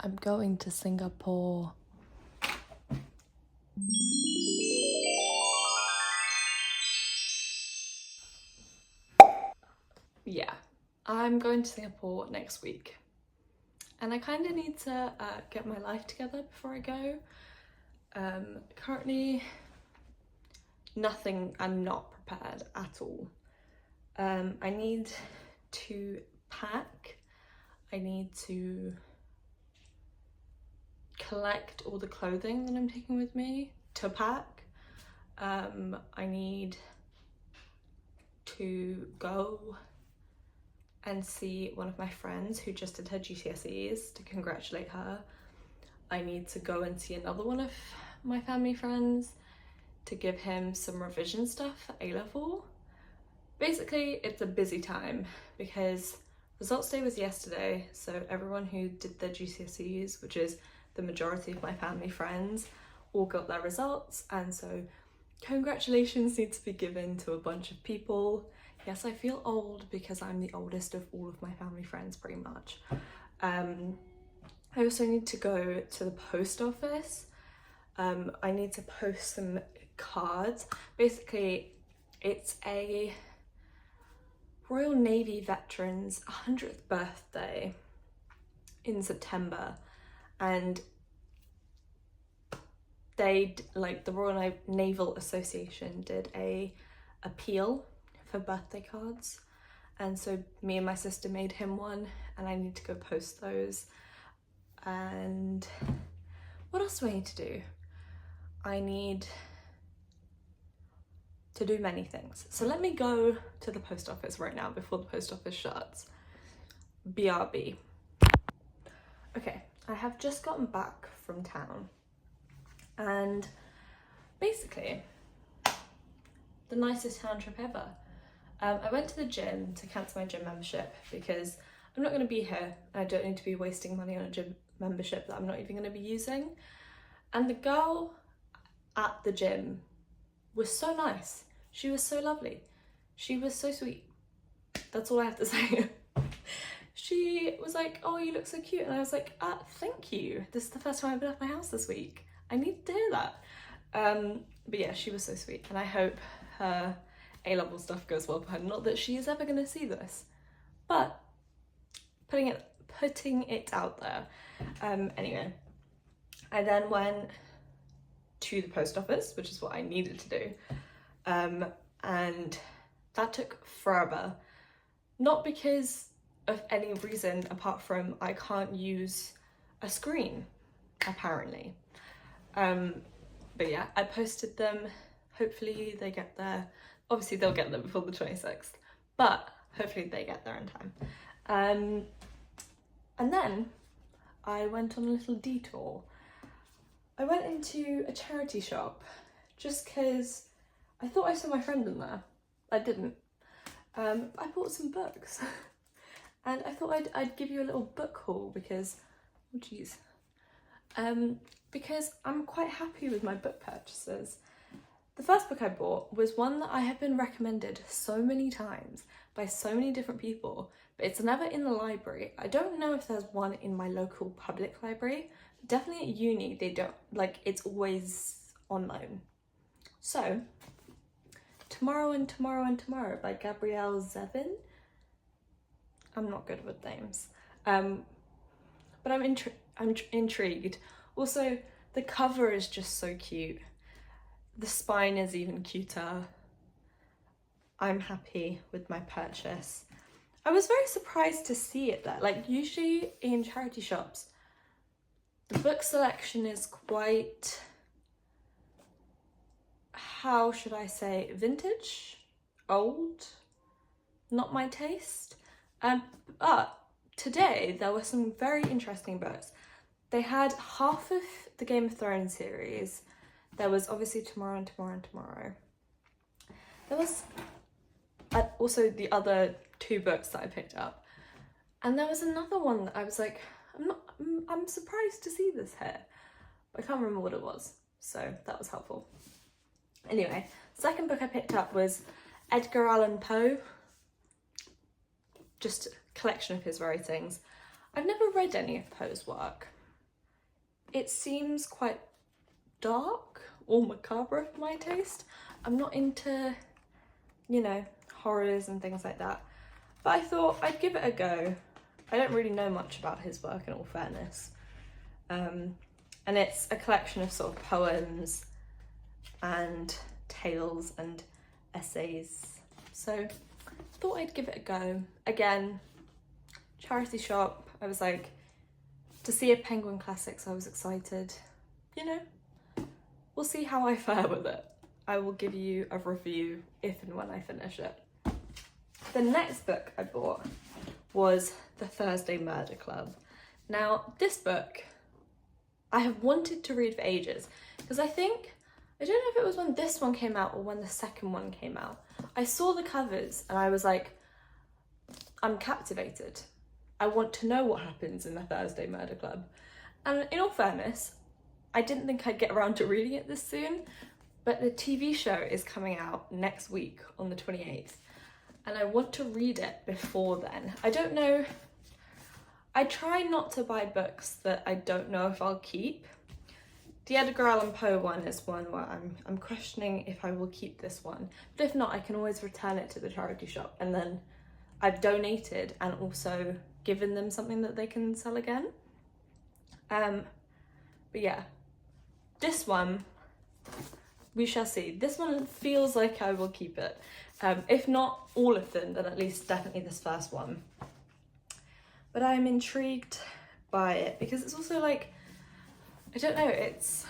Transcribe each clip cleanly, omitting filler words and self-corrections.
I'm going to Singapore. Yeah, I'm going to Singapore next week. And I kind of need to get my life together before I go. Currently, I'm not prepared at all. I need to pack. I need to collect all the clothing that I'm taking with me to pack. I need to go and see one of my friends who just did her GCSEs to congratulate her. I need to go and see another one of my family friends to give him some revision stuff for A-level. Basically, it's a busy time because results day was yesterday, so everyone who did their GCSEs, which is the majority of my family friends, all got their results, and so congratulations need to be given to a bunch of people. Yes, I feel old because I'm the oldest of all of my family friends, pretty much. I also need to go to the post office. I need to post some cards. Basically, it's a Royal Navy veteran's 100th birthday in September, and the Royal Naval Association did a appeal for birthday cards, and so me and my sister made him one, and I need to go post those. And what else do I need to do? I need to do many things. So let me go to the post office right now before the post office shuts. BRB. Okay, I have just gotten back from town, and basically the nicest town trip ever. I went to the gym to cancel my gym membership because I'm not going to be here. I don't need to be wasting money on a gym membership that I'm not even going to be using. And the girl at the gym was so nice. She was so lovely. She was so sweet. That's all I have to say. She was like, "Oh, you look so cute." And I was like, thank you. This is the first time I've left my house this week. I need to hear that. But yeah, she was so sweet. And I hope her A-level stuff goes well for her. Not that she is ever going to see this, but putting it out there. Anyway, I then went to the post office, which is what I needed to do. And that took forever. Not because of any reason apart from I can't use a screen, apparently. But yeah, I posted them. Hopefully they get there. Obviously they'll get there before the 26th, but hopefully they get there in time. And then I went on a little detour. I went into a charity shop just because I thought I saw my friend in there. I didn't. I bought some books and I thought I'd give you a little book haul because, oh geez, because I'm quite happy with my book purchases. The first book I bought was one that I have been recommended so many times by so many different people, but it's never in the library. I don't know if there's one in my local public library, but definitely at uni they don't, it's always on loan. So, Tomorrow and Tomorrow and Tomorrow by Gabrielle Zevin. I'm not good with names. But I'm intrigued. Also, the cover is just so cute. The spine is even cuter. I'm happy with my purchase. I was very surprised to see it there. Usually in charity shops, the book selection is quite, how should I say, vintage, old, not my taste. But today there were some very interesting books. They had half of the Game of Thrones series. There was obviously Tomorrow and Tomorrow and Tomorrow. There was also the other two books that I picked up. And there was another one that I was like, I'm surprised to see this here. But I can't remember what it was. So that was helpful. Anyway, the second book I picked up was Edgar Allan Poe. Just a collection of his writings. I've never read any of Poe's work. it seems quite dark or macabre for my taste. I'm not into, you know, horrors and things like that, but I thought I'd give it a go. I don't really know much about his work, in all fairness, and it's a collection of sort of poems and tales and essays, so I thought I'd give it a go. Again, charity shop, I was like, to see a Penguin classic, so I was excited. You know, we'll see how I fare with it. I will give you a review if and when I finish it. The next book I bought was The Thursday Murder Club. Now, this book I have wanted to read for ages, because I don't know if it was when this one came out or when the second one came out. I saw the covers and I was like, I'm captivated. I want to know what happens in the Thursday Murder Club. And in all fairness, I didn't think I'd get around to reading it this soon, but the TV show is coming out next week on the 28th, and I want to read it before then. I don't know, I try not to buy books that I don't know if I'll keep. The Edgar Allan Poe one is one where I'm questioning if I will keep this one, but if not, I can always return it to the charity shop, and then I've donated and also given them something that they can sell again. But yeah, this one, we shall see. This one feels like I will keep it. If not all of them, then at least definitely this first one. But I'm intrigued by it because it's also like, I don't know, it's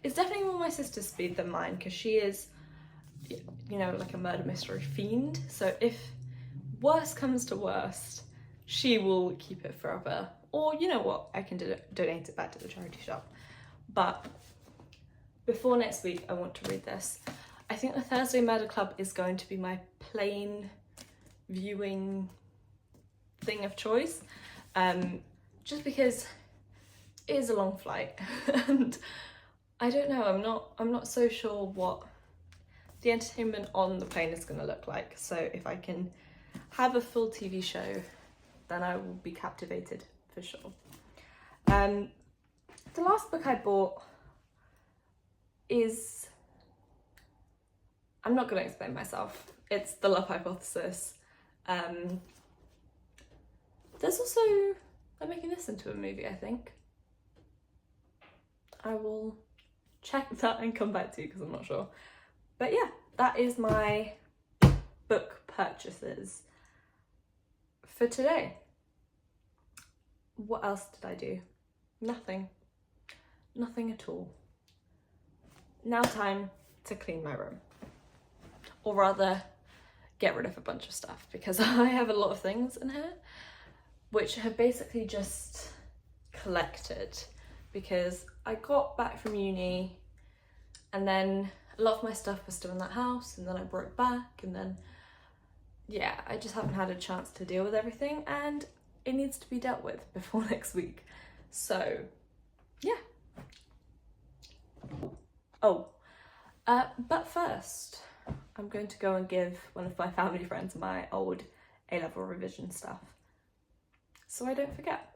definitely more my sister's speed than mine, because she is, you know, like a murder mystery fiend. So if worst comes to worst, she will keep it forever. Or you know what, I can donate it back to the charity shop. But before next week, I want to read this. I think the Thursday Murder Club is going to be my plain viewing thing of choice, just because it is a long flight and I don't know, I'm not so sure what the entertainment on the plane is going to look like. So if I can have a full TV show, then I will be captivated for sure. The last book I bought is, I'm not going to explain myself. It's The Love Hypothesis. There's also, they're making this into a movie, I think. I will check that and come back to you because I'm not sure. But yeah, that is my book purchases for today. What else did I do? Nothing. Nothing at all. Now time to clean my room. Or rather, get rid of a bunch of stuff, because I have a lot of things in here which have basically just collected because I got back from uni and then a lot of my stuff was still in that house, and then I brought it back, and then yeah, I just haven't had a chance to deal with everything, and it needs to be dealt with before next week. So yeah. But first I'm going to go and give one of my family friends my old A-level revision stuff, so I don't forget.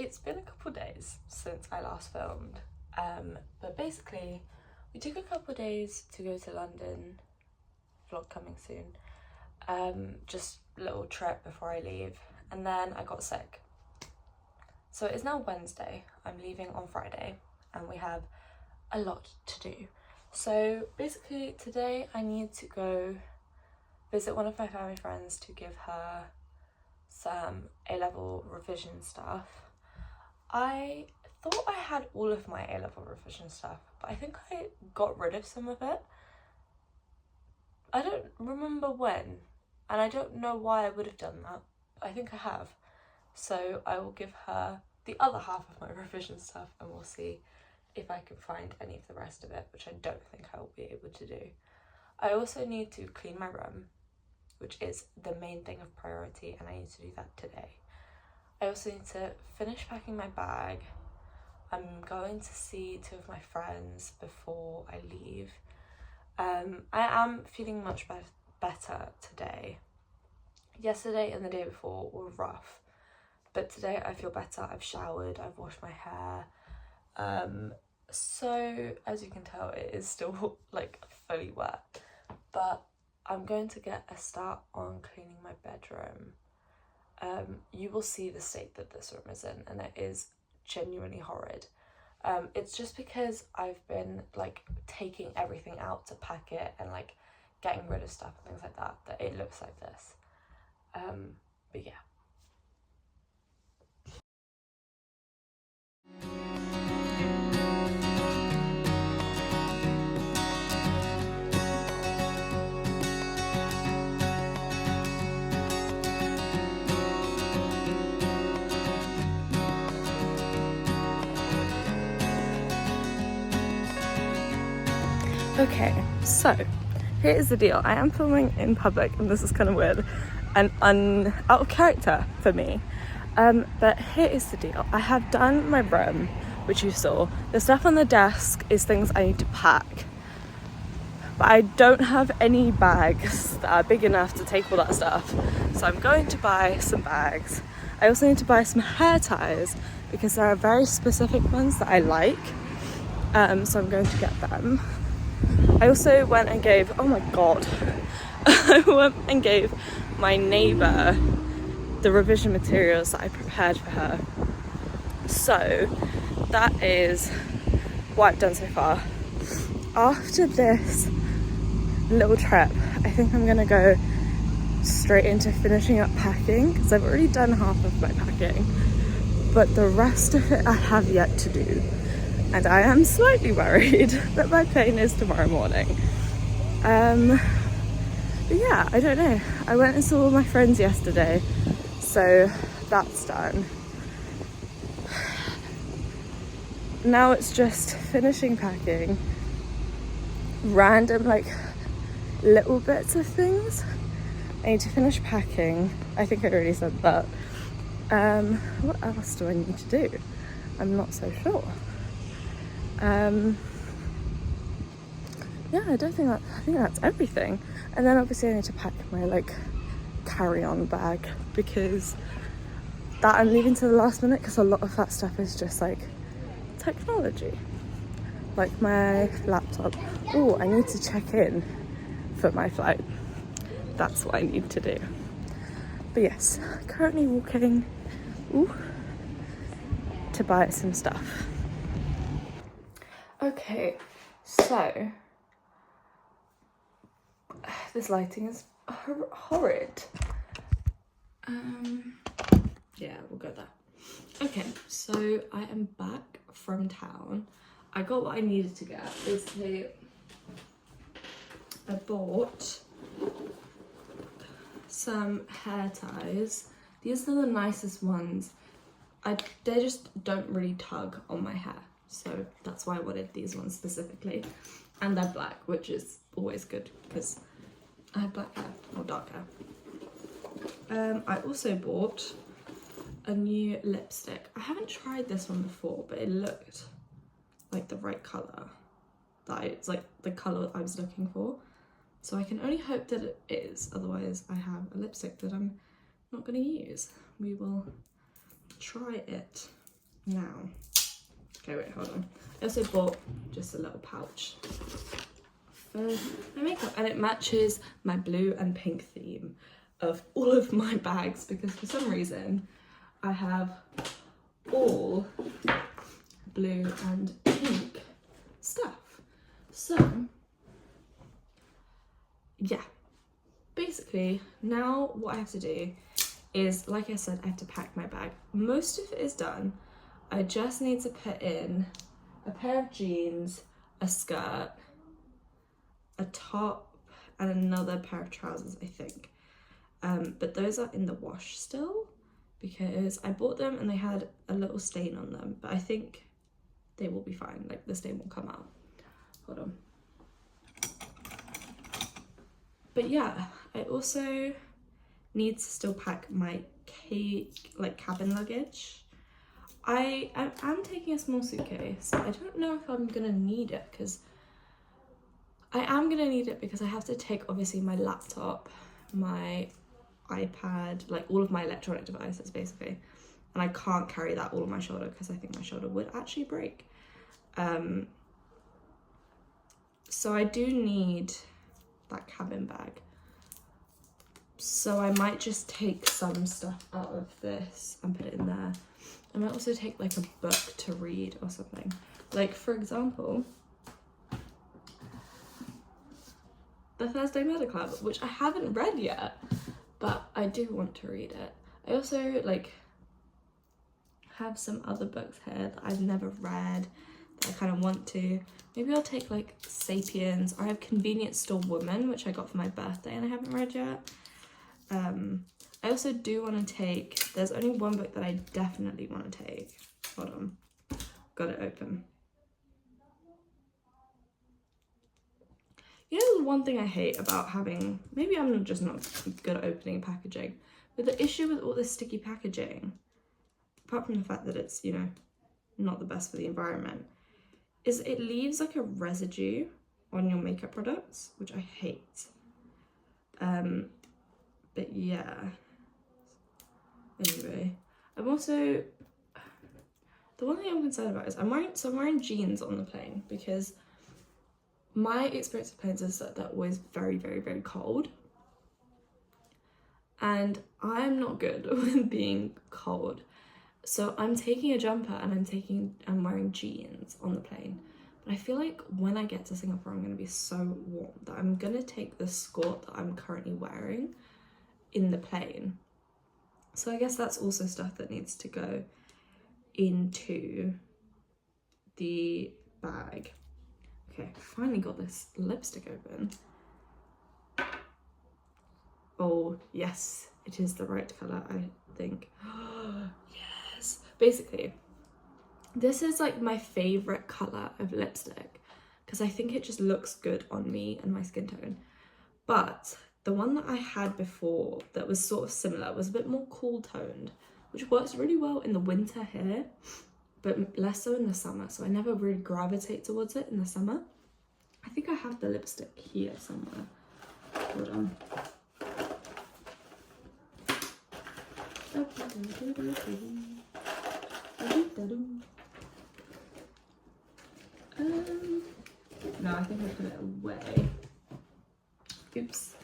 It's been a couple days since I last filmed, but basically we took a couple days to go to London, vlog coming soon, just a little trip before I leave, and then I got sick. So it's now Wednesday, I'm leaving on Friday, and we have a lot to do. So basically today I need to go visit one of my family friends to give her some A-level revision stuff. I thought I had all of my A-level revision stuff, but I think I got rid of some of it. I don't remember when, and I don't know why I would have done that. I think I have. So I will give her the other half of my revision stuff and we'll see if I can find any of the rest of it, which I don't think I will be able to do. I also need to clean my room, which is the main thing of priority, and I need to do that today. I also need to finish packing my bag. I'm going to see 2 of my friends before I leave. I am feeling much better today. Yesterday and the day before were rough, but today I feel better. I've showered, I've washed my hair. So as you can tell, it is still like fully wet, but I'm going to get a start on cleaning my bedroom. You will see the state that this room is in, and it is genuinely horrid. It's just because I've been like taking everything out to pack it and like getting rid of stuff and things like that, that it looks like this. But yeah. Okay, so here is the deal. I am filming in public and this is kind of weird and out of character for me. But here is the deal. I have done my room, which you saw. The stuff on the desk is things I need to pack. But I don't have any bags that are big enough to take all that stuff. So I'm going to buy some bags. I also need to buy some hair ties because there are very specific ones that I like. So I'm going to get them. I also went and gave, oh my god, I went and gave my neighbour the revision materials that I prepared for her. So that is what I've done so far. After this little trip, I think I'm gonna go straight into finishing up packing because I've already done half of my packing, but the rest of it I have yet to do. And I am slightly worried that my plane is tomorrow morning. But yeah, I don't know. I went and saw my friends yesterday, so that's done. Now it's just finishing packing, random like little bits of things. I need to finish packing. I think I already said that. What else do I need to do? I'm not so sure. Yeah, I think that's everything. And then obviously I need to pack my like carry-on bag because that I'm leaving to the last minute because a lot of that stuff is just like technology, like my laptop. Oh, I need to check in for my flight. That's what I need to do. But yes, currently walking to buy some stuff. Okay, so this lighting is horrid. Yeah, we'll go there. Okay, so I am back from town. I got what I needed to get. Basically, I bought some hair ties. These are the nicest ones. They just don't really tug on my hair. So that's why I wanted these ones specifically. And they're black, which is always good because I have black hair or dark hair. I also bought a new lipstick. I haven't tried this one before, but it looked like the right colour. It's like the colour I was looking for. So I can only hope that it is, otherwise I have a lipstick that I'm not going to use. We will try it now. Okay, wait, hold on. I also bought just a little pouch for my makeup, and it matches my blue and pink theme of all of my bags because for some reason I have all blue and pink stuff. So yeah, basically now what I have to do is, like I said, I have to pack my bag. Most of it is done. I just need to put in a pair of jeans, a skirt, a top, and another pair of trousers, I think. But those are in the wash still because I bought them and they had a little stain on them, but I think they will be fine. Like, the stain will come out. Hold on. But yeah, I also need to still pack my cabin luggage. I am taking a small suitcase. I don't know if I'm gonna need it because I am gonna need it because I have to take obviously my laptop, my iPad, like all of my electronic devices basically, and I can't carry that all on my shoulder because I think my shoulder would actually break. So I do need that cabin bag. So I might just take some stuff out of this and put it in there. I might also take like a book to read or something. Like, for example, the Thursday Murder Club, which I haven't read yet, but I do want to read it. I also like have some other books here that I've never read that I kind of want to. Maybe I'll take like Sapiens. I have Convenience Store Woman, which I got for my birthday and I haven't read yet. I also do want to take, there's only one book that I definitely want to take. Hold on, got it open. You know, the one thing I hate about having, maybe I'm just not good at opening packaging, but the issue with all this sticky packaging, apart from the fact that it's, you know, not the best for the environment, is it leaves like a residue on your makeup products, which I hate. But yeah, anyway, I'm also, the one thing I'm concerned about is I'm wearing jeans on the plane because my experience of planes is that they're always very, very, very cold. And I'm not good with being cold. So I'm taking a jumper and I'm wearing jeans on the plane. But I feel like when I get to Singapore, I'm gonna be so warm that I'm gonna take the skirt that I'm currently wearing in the plane. So I guess that's also stuff that needs to go into the bag. Okay, finally got this lipstick open. Oh yes, it is the right colour, I think. Yes. Basically, this is like my favourite colour of lipstick because I think it just looks good on me and my skin tone. But the one that I had before that was sort of similar was a bit more cool toned, which works really well in the winter here, but less so in the summer. So I never really gravitate towards it in the summer. I think I have the lipstick here somewhere. Hold on. No, I think I put it away. Oops.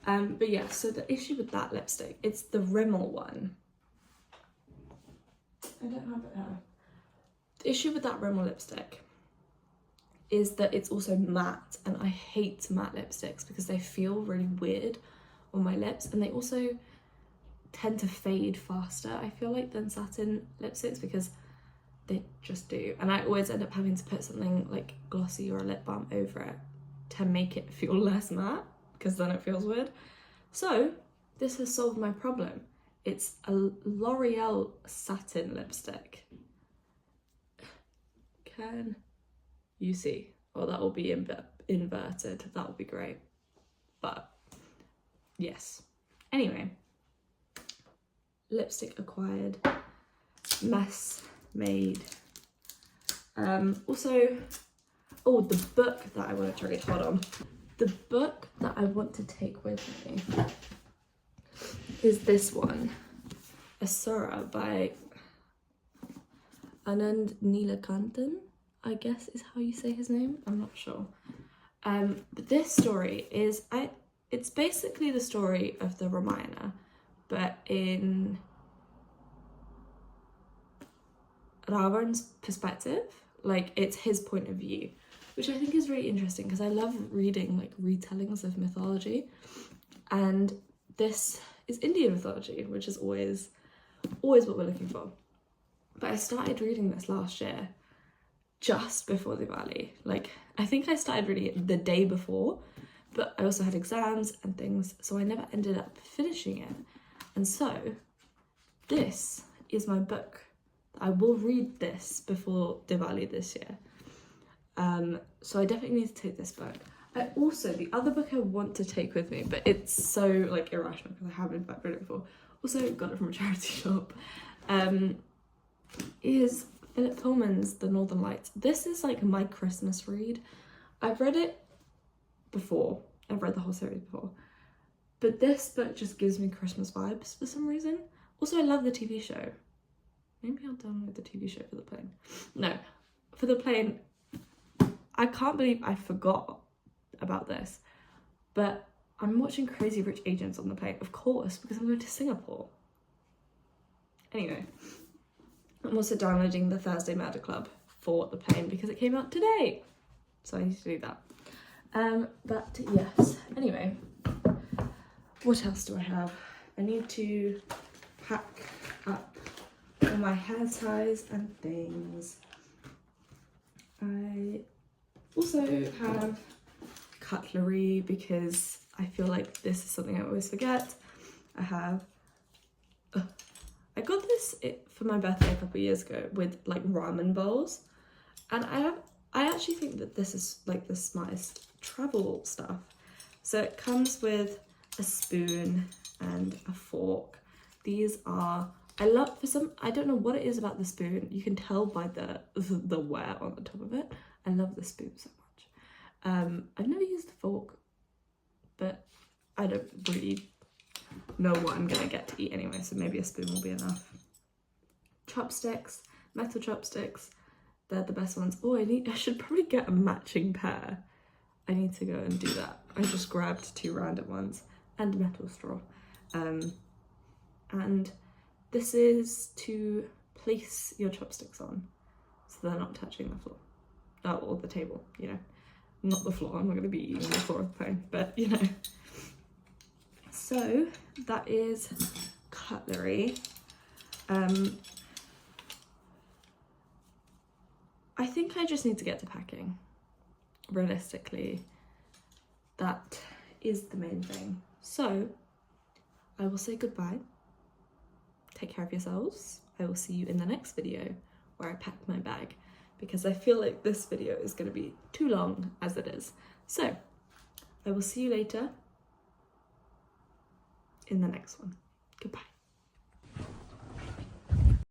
But yeah, so the issue with that lipstick, it's the Rimmel one. I don't have it here. The issue with that Rimmel lipstick is that it's also matte, and I hate matte lipsticks because they feel really weird on my lips, and they also tend to fade faster, I feel like, than satin lipsticks because they just do. And I always end up having to put something like glossy or a lip balm over it to make it feel less matte, because then it feels weird. So this has solved my problem. It's a L'Oreal satin lipstick. Can you see? Oh, that will be inverted. That will be great. But yes. Anyway, lipstick acquired, mess made. Also, oh, the book that I wanted to read. Hold on. The book that I want to take with me is this one, Asura by Anand Neelakantan, I guess is how you say his name. I'm not sure. But this story is, it's basically the story of the Ramayana, but in Ravan's perspective. Like, it's his point of view. which I think is really interesting because I love reading like retellings of mythology, and this is Indian mythology, which is always what we're looking for. But I started reading this last year, just before Diwali. Like, I think I started reading it the day before, but I also had exams and things, so I never ended up finishing it. And so this is my book. I will read this before Diwali this year. So I definitely need to take this book. I also, the other book I want to take with me, but it's so like irrational because I haven't read it before. Also got it from a charity shop. Is Philip Pullman's The Northern Lights. This is like my Christmas read. I've read it before. I've read the whole series before. But this book just gives me Christmas vibes for some reason. Also, I love the TV show. Maybe I'll download the TV show for the plane. No, for the plane, I can't believe I forgot about this. But I'm watching Crazy Rich Asians on the plane, of course, because I'm going to Singapore. Anyway, I'm also downloading the Thursday Murder Club for the plane because it came out today. So I need to do that. But yes, anyway, what else do I have? I need to pack up all my hair ties and things. I also have cutlery because I feel like this is something I always forget. I got this for my birthday a couple of years ago with like ramen bowls, and I actually think that this is like the smartest travel stuff. So it comes with a spoon and a fork. These are, I don't know what it is about the spoon. You can tell by the wear on the top of it. I love the spoon so much. I've never used the fork, but I don't really know what I'm gonna get to eat anyway, so maybe a spoon will be enough. Chopsticks, metal chopsticks, they're the best ones. Oh, I should probably get a matching pair. I need to go and do that. I just grabbed 2 random ones and a metal straw. And this is to place your chopsticks on so they're not touching the floor. Or the table, you know. Not the floor, I'm not gonna be eating on the floor of the plane, but you know. So that is cutlery. I think I just need to get to packing. Realistically, that is the main thing. So I will say goodbye. Take care of yourselves. I will see you in the next video where I pack my bag, because I feel like this video is going to be too long as it is. So I will see you later in the next one. Goodbye.